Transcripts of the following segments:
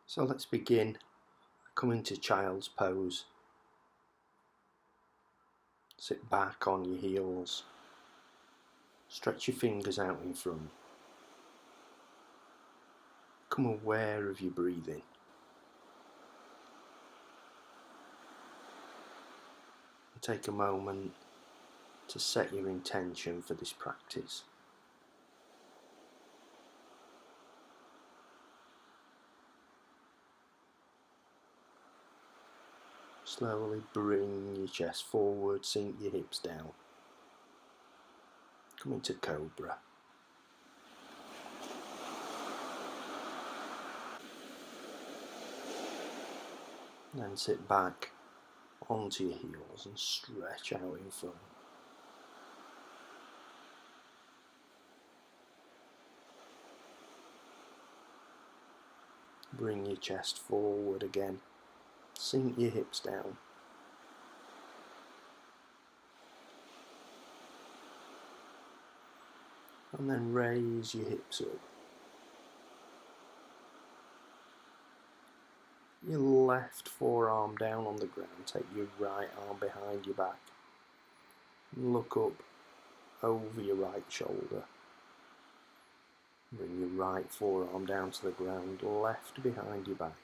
So let's begin. Come into child's pose. Sit back on your heels. Stretch your fingers out in front. Become aware of your breathing. And take a moment to set your intention for this practice. Slowly bring your chest forward, sink your hips down. Come into Cobra. Then sit back onto your heels and stretch out in front. Bring your chest forward again. Sink your hips down. And then raise your hips up. Your left forearm down on the ground. Take your right arm behind your back. Look up over your right shoulder. Bring your right forearm down to the ground, left behind your back.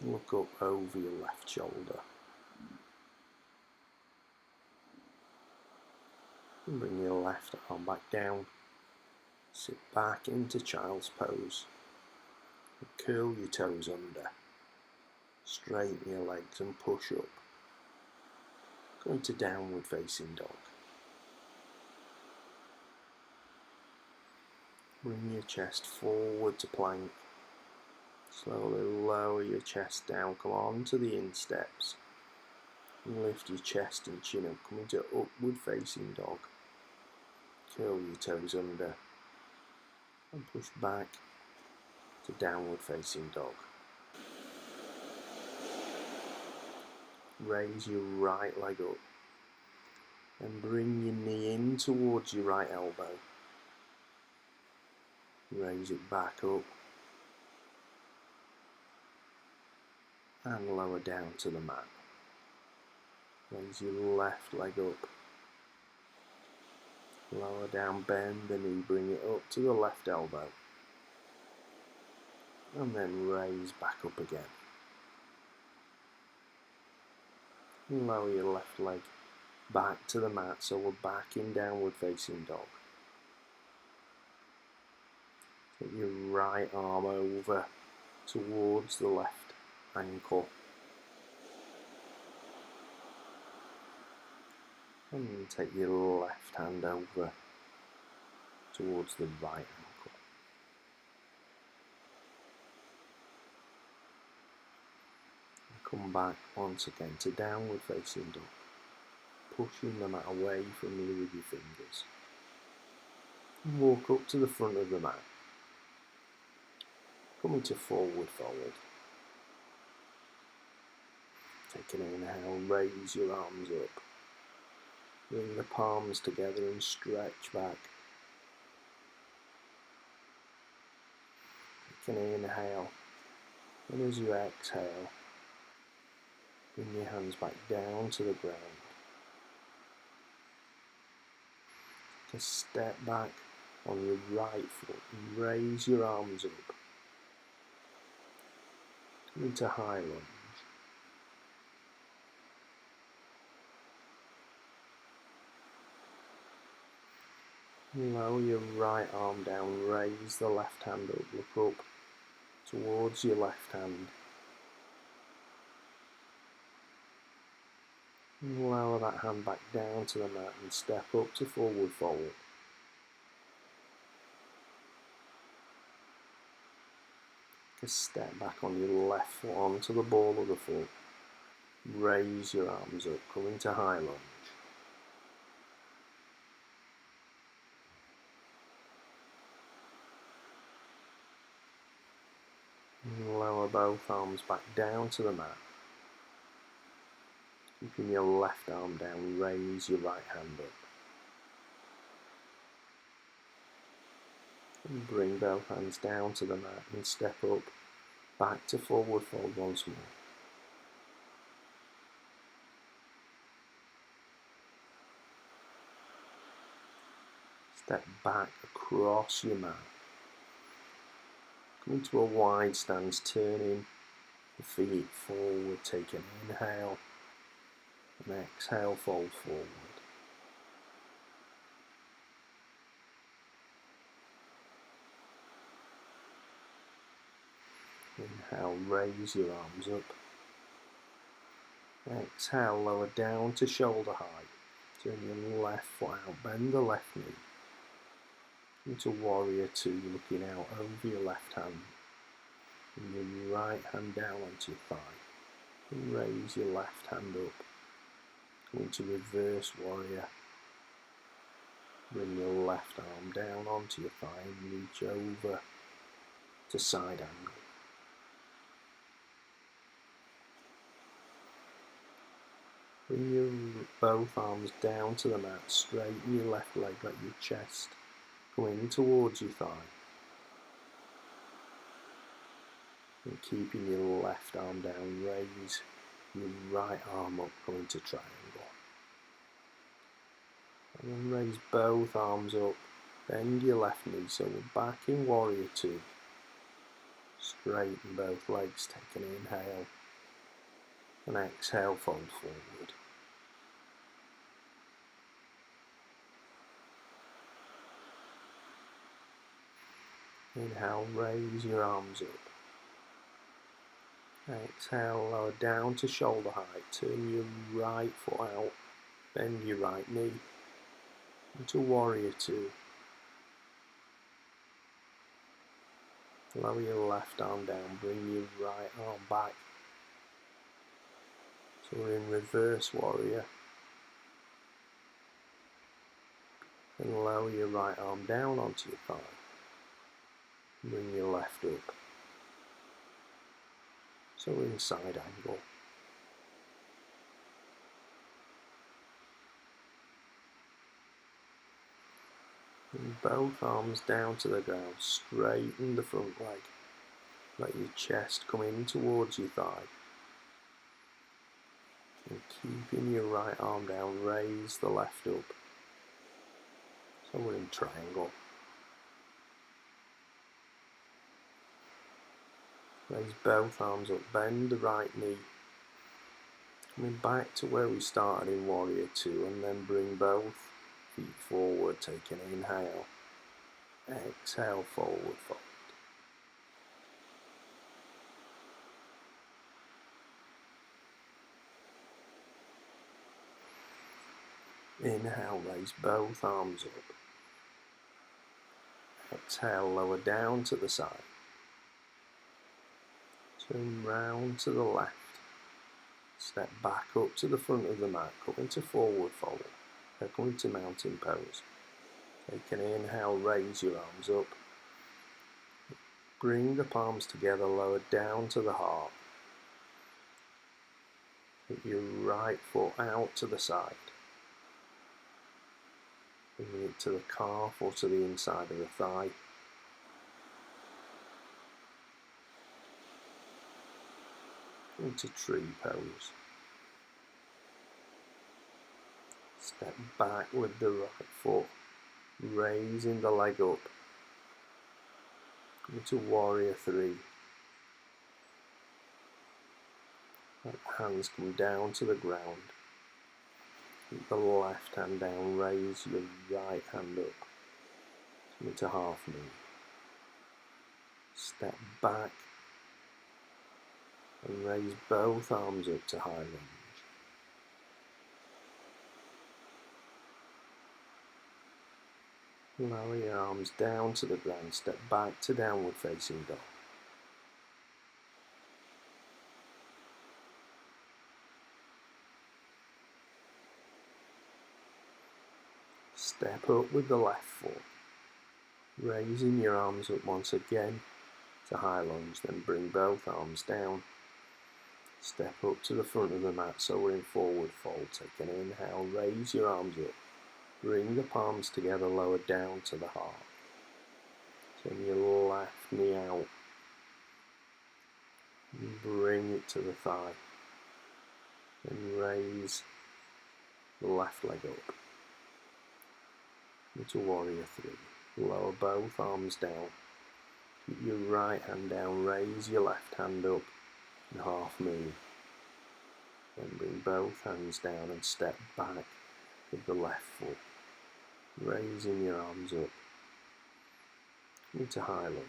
Look up over your left shoulder. And bring your left arm back down. Sit back into child's pose. And curl your toes under. Straighten your legs and push up. Go into downward facing dog. Bring your chest forward to plank. Slowly lower your chest down. Come on to the insteps. And lift your chest and chin up. Come into upward facing dog. Curl your toes under. And push back to downward facing dog. Raise your right leg up. And bring your knee in towards your right elbow. Raise it back up. And lower down to the mat. Raise your left leg up. Lower down, bend the knee, bring it up to the left elbow. And then raise back up again. And lower your left leg back to the mat, so we're back in downward facing dog. Take your right arm over towards the left ankle. And then take your left hand over towards the right ankle. And come back once again to downward facing dog. Pushing the mat away from you with your fingers. And walk up to the front of the mat. Come into forward fold. Take an inhale, raise your arms up. Bring the palms together and stretch back. Take an inhale, and as you exhale, bring your hands back down to the ground. Take a step back on your right foot and raise your arms up. Come into high lunge. Lower your right arm down, raise the left hand up, look up towards your left hand. And lower that hand back down to the mat and step up to forward fold. Take a step back on your left foot onto the ball of the foot. Raise your arms up, come into high lunge. And lower both arms back down to the mat. Keeping your left arm down, raise your right hand up. And bring both hands down to the mat and step up Back to forward fold once more. Step back across your mat. Come into a wide stance, turning the feet forward, take an inhale, and exhale, fold forward. Inhale, raise your arms up. Exhale, lower down to shoulder height. Turn your left foot out, bend the left knee. Into warrior two, looking out over your left hand. And your right hand down onto your thigh. And raise your left hand up. Go into reverse warrior. Bring your left arm down onto your thigh and reach over to side angle. Bring your both arms down to the mat, straighten your left leg, let your chest go in towards your thigh. And keeping your left arm down, raise your right arm up, go into triangle. And then raise both arms up, bend your left knee, so we're back in warrior two. Straighten both legs, take an inhale, and exhale, fold forward. Inhale, raise your arms up. Exhale, lower down to shoulder height. Turn your right foot out, bend your right knee into warrior two. Lower your left arm down, bring your right arm back. So we're in reverse warrior. And lower your right arm down onto your thigh. Bring your left up. So we're in side angle. And both arms down to the ground, straighten the front leg. Let your chest come in towards your thigh. And keeping your right arm down, raise the left up. So we're in triangle. Raise both arms up, bend the right knee. Coming back to where we started in warrior two, and then bring both feet forward, take an inhale. Exhale, forward fold. Inhale, raise both arms up. Exhale, lower down to the side. Turn round to the left. Step back up to the front of the mat. Go into forward fold. Go into mountain pose. Take an inhale, raise your arms up. Bring the palms together, lower down to the heart. Put your right foot out to the side. Bring it to the calf or to the inside of the thigh. Into tree pose. Step back with the right foot, raising the leg up. Into warrior three. Let the hands come down to the ground. Keep the left hand down, raise your right hand up. Into half knee. Step back and raise both arms up to high lunge. Lower your arms down to the ground, step back to downward facing dog. Step up with the left foot, raising your arms up once again to high lunge, then bring both arms down. Step up to the front of the mat, so we're in forward fold. Take an inhale, raise your arms up. Bring the palms together, lower down to the heart. Turn your left knee out. And bring it to the thigh. And raise the left leg up. Into Warrior 3. Lower both arms down. Keep your right hand down. Raise your left hand up. And half move. Then bring both hands down and step back with the left foot. Raising your arms up. Into high lunge.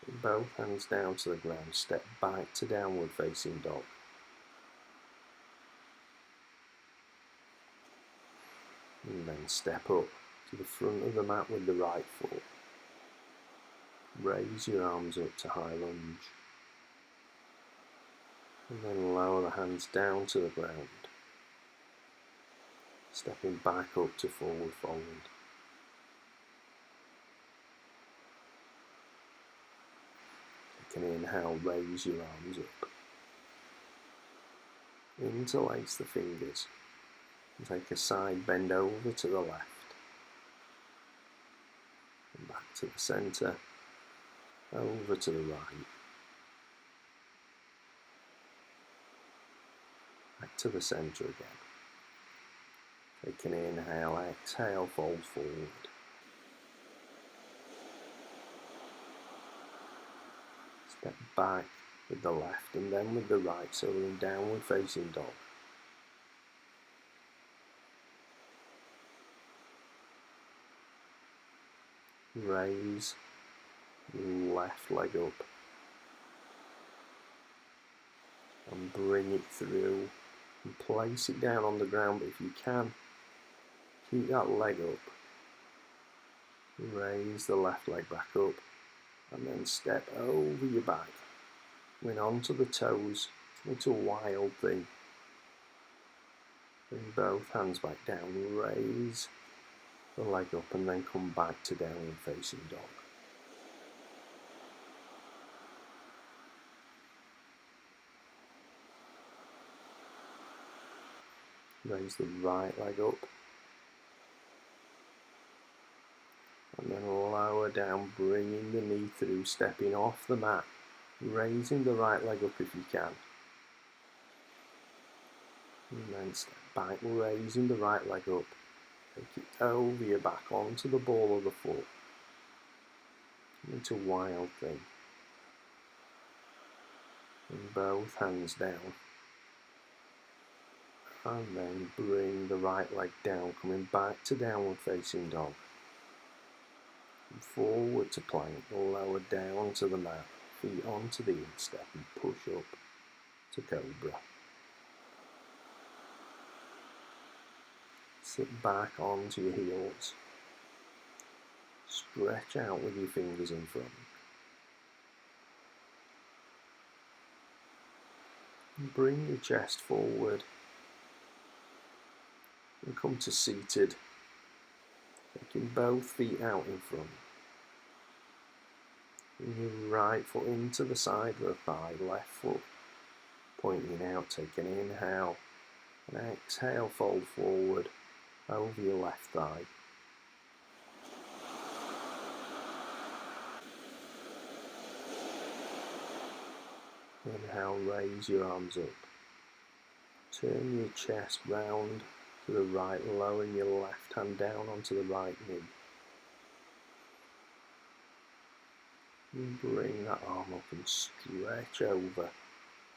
Bring both hands down to the ground. Step back to downward facing dog. And then step up to the front of the mat with the right foot. Raise your arms up to high lunge. And then lower the hands down to the ground. Stepping back up to forward fold. Take an inhale, raise your arms up. Interlace the fingers. And take a side bend over to the left. And back to the centre. Over to the right. Back to the centre again. Take an inhale, exhale, fold forward. Step back with the left and then with the right, so we're in downward facing dog. Raise left leg up and bring it through and place it down on the ground, but if you can, keep that leg up. Raise the left leg back up and then step over your back, went onto the toes into a wild thing. Bring both hands back down, raise the leg up and then come back to downward facing dog. Raise the right leg up and then lower down, bringing the knee through, stepping off the mat, raising the right leg up if you can. And then step back, raising the right leg up. Take it over your back onto the ball of the foot. Into wild thing. And both hands down. And then bring the right leg down, coming back to downward facing dog. And forward to plank, lower down to the mat, feet onto the instep and push up to cobra. Sit back onto your heels. Stretch out with your fingers in front. And bring your chest forward. And come to seated. Taking both feet out in front. And your right foot into the side of the thigh, left foot pointing out. Take an inhale and exhale, fold forward over your left thigh. Inhale, raise your arms up. Turn your chest round to the right, lowering your left hand down onto the right knee. And bring that arm up and stretch over,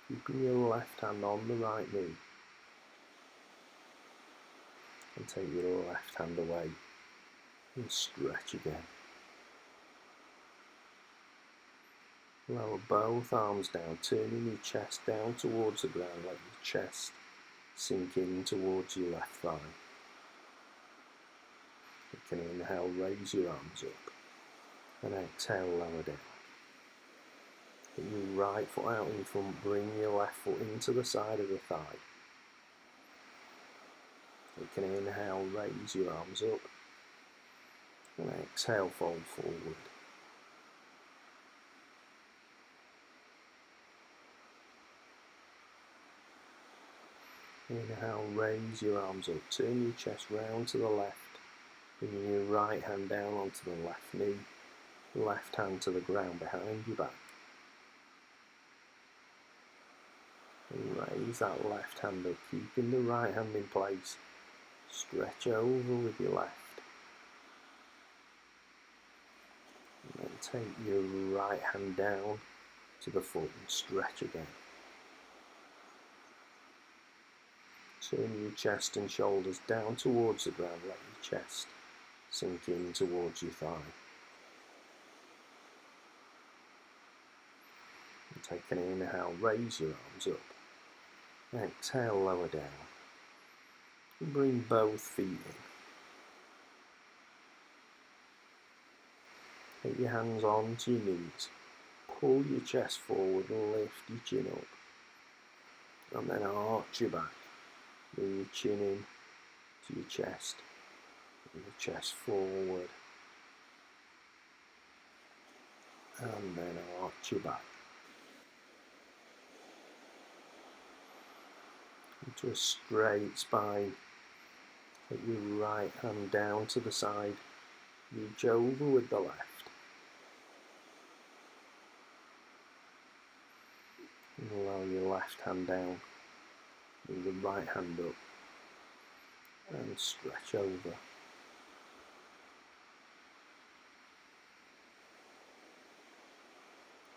keeping your left hand on the right knee. And take your left hand away and stretch again. Lower both arms down, turning your chest down towards the ground, let your chest sink in towards your left thigh. You can inhale, raise your arms up, and exhale, lower down. Get your right foot out in front, bring your left foot into the side of the thigh. You can inhale, raise your arms up, and exhale, fold forward. Inhale, raise your arms up, turn your chest round to the left, bringing your right hand down onto the left knee, left hand to the ground behind your back. And raise that left hand up, keeping the right hand in place. Stretch over with your left. And then take your right hand down to the foot and stretch again. Turn your chest and shoulders down towards the ground, let your chest sink in towards your thigh. And take an inhale, raise your arms up. Exhale, lower down. And bring both feet in. Take your hands onto your knees. Pull your chest forward and lift your chin up. And then arch your back. Bring your chin in to your chest. Bring the chest forward. And then arch your back. Into a straight spine. Take your right hand down to the side. Reach over with the left. And allow your left hand down. Bring the right hand up. And stretch over.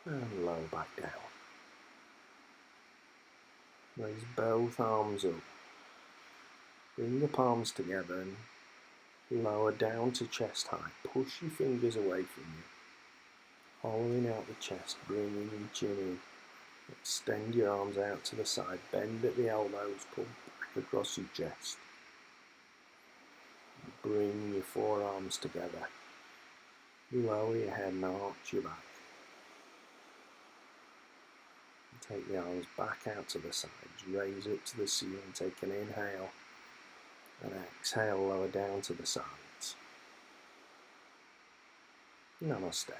And lower back down. Raise both arms up. Bring the palms together and lower down to chest height. Push your fingers away from you. Hollowing out the chest, bringing your chin in. Extend your arms out to the side. Bend at the elbows. Pull back across your chest. Bring your forearms together. Lower your head and arch your back. Take the arms back out to the sides, raise up to the ceiling, take an inhale, and exhale, lower down to the sides. Namaste.